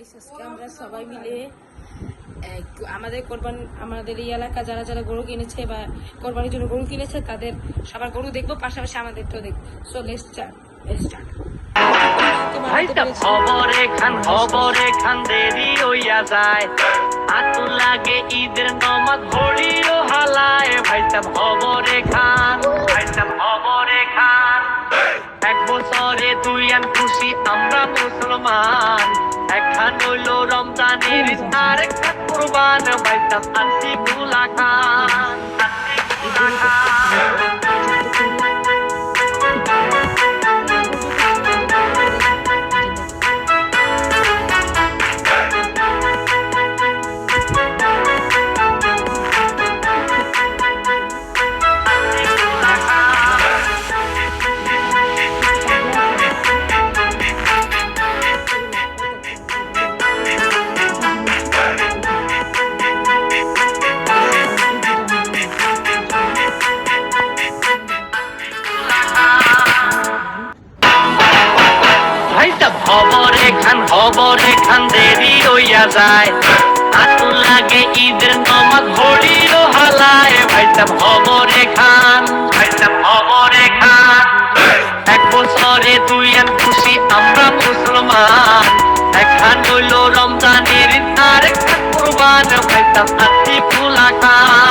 Guys, আজকে আমরা সবাই মিলে আমাদের এই এলাকা যারা যারা গরু কিনেছে বা কোরবানির জন্য গরু কিনেছে তাদের সবার গরু দেখবো, পাশাপাশি আমাদের তো দেখবো। So let's start. খবরে খান দেরি হইয়া যায়, হাতু লাগে ঈদের নমাজ ঘড়িও হালায়। ভাইসাব খবরে খান, এক বছরে দুই আন খুশি আমরা মুসলমান। একখান হইল রমজানের আর একটা কুরবান। ভাইসাব আনছি বুলা খান, খবরে খান দেরি হইয়া যায়, হাতু লাগে ঈদের নমাজ ঘড়িও হালায়। ভাইসাব খবরে খান, এক বছরে দুই আন খুশি আমরা মুসলমান। একখান হইল রমজানের আর একটা কুরবান। ভাইসাব আনছি বুলা খান।